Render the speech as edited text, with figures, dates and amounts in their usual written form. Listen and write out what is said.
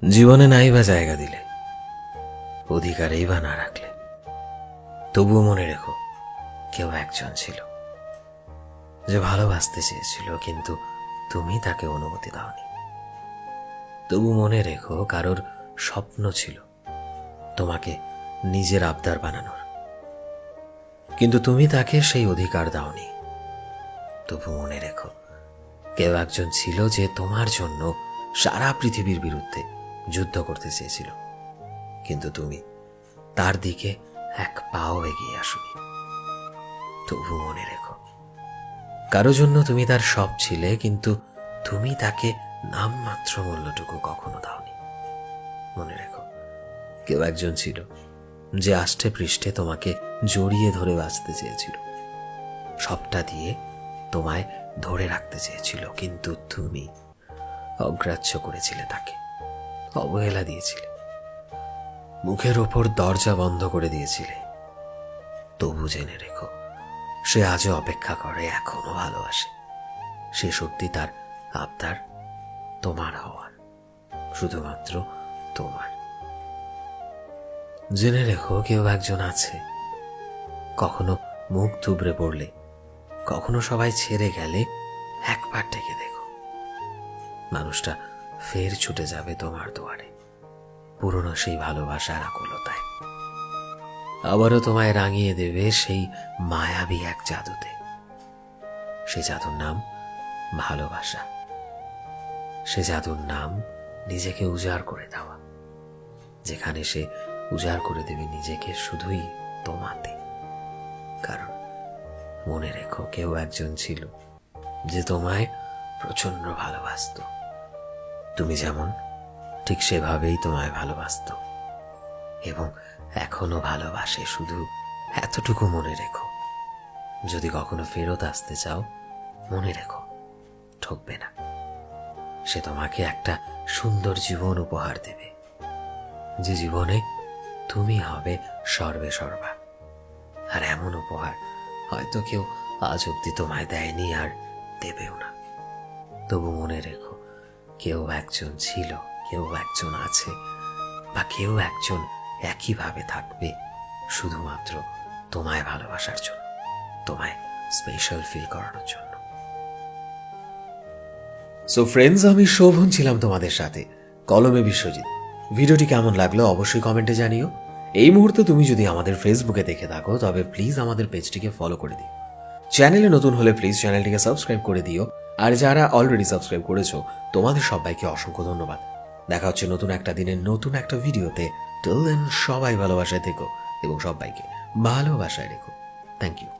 জীবনে নাই বা জায়গা দিলে, অধিকারেই বা না রাখলে, তবুও মনে রেখো কেউ একজন ছিল যে ভালোবাসতে চেয়েছিল, কিন্তু তুমি তাকে অনুমতি দাওনি। তবু মনে রেখো কারোর স্বপ্ন ছিল তোমাকে নিজের আবদার বানানোর, কিন্তু তুমি তাকে সেই অধিকার দাওনি। তবু মনে রেখো কেউ একজন ছিল যে তোমার জন্য সারা পৃথিবীর বিরুদ্ধে যুদ্ধ করতে চেয়েছিল, কিন্তু তুমি তার দিকে এক পাও এগিয়ে আসোনি। তবু মনে রেখো কারো জন্য তুমি তার সব ছিলে, কিন্তু তুমি তাকে নামমাত্র মূল্যটুকু কখনো দাওনি। মনে রেখো কেউ একজন ছিল যে আষ্টে পৃষ্ঠে তোমাকে জড়িয়ে ধরে বাঁচতে চেয়েছিল, সবটা দিয়ে তোমায় ধরে রাখতে চেয়েছিল, কিন্তু তুমি অগ্রাহ্য করেছিলে তাকে, অবহেলা দিয়েছিলে, মুখের ওপর দরজা বন্ধ করে দিয়েছিলে। তবু জেনে রেখো সে আজও অপেক্ষা করে, এখনো ভালোবাসে। সে সত্যি তার আবদার তোমার হওয়ার, শুধুমাত্র তোমার। জেনে রেখো কেউ একজন আছে, কখনো মুখ থুবড়ে পড়লে, কখনো সবাই ছেড়ে গেলে একবার ডেকে দেখো, মানুষটা ফের ছুটে যাবে তোমার দুয়ারে, পুরনো সেই ভালোবাসার আকুলতায়। আবারও তোমায় রাঙিয়ে দেবে সেই মায়াবী এক জাদুতে। সে জাদুর নাম ভালোবাসা, সে জাদুর নাম নিজেকে উজাড় করে দেওয়া, যেখানে সে উজাড় করে দেবে নিজেকে শুধুই তোমাতে। কারণ মনে রেখো কেউ একজন ছিল যে তোমায় প্রচন্ড ভালোবাসতো, তুমি যেমন ঠিক সেভাবেই তোমায় ভালোবাসতো, এবং এখনো ভালোবাসে। শুধু এতটুকু মনে রেখো, যদি কখনো ফেরত আসতে চাও, মনে রেখো ঠকবে না। সে তোমাকে একটা সুন্দর জীবন উপহার দেবে, যে জীবনে তুমি হবে সর্বে সর্বা। আর এমন উপহার হয়তো কেউ আজ অব্দি তোমায় দেয়নি, আর দেবেও না। তবু মনে রেখো কেউ একজন ছিল, কেউ একজন আছে, বা কেউ একজন একইভাবে থাকবে, শুধুমাত্র তোমায় ভালোবাসার জন্য, তোমায় স্পেশাল ফিল করানোর জন্য। সো ফ্রেন্ডস, আমি শোভন ছিলাম তোমাদের সাথে, কলমে বিশ্বজিৎ। ভিডিওটি কেমন লাগলো অবশ্যই কমেন্টে জানিও। এই মুহূর্তে তুমি যদি আমাদের ফেসবুকে দেখে থাকো, তবে প্লিজ আমাদের পেজটিকে ফলো করে দিও। চ্যানেলে নতুন হলে প্লিজ চ্যানেলটিকে সাবস্ক্রাইব করে দিও, আর যারা অলরেডি সাবস্ক্রাইব করেছো তোমাদের সবাইকে অসংখ্য ধন্যবাদ। দেখা হচ্ছে নতুন একটা দিনের নতুন একটা ভিডিওতে। টিল দেন সবাই ভালোবাসায় থেকো এবং সবাইকে ভালোবাসায় রেখো। Thank you.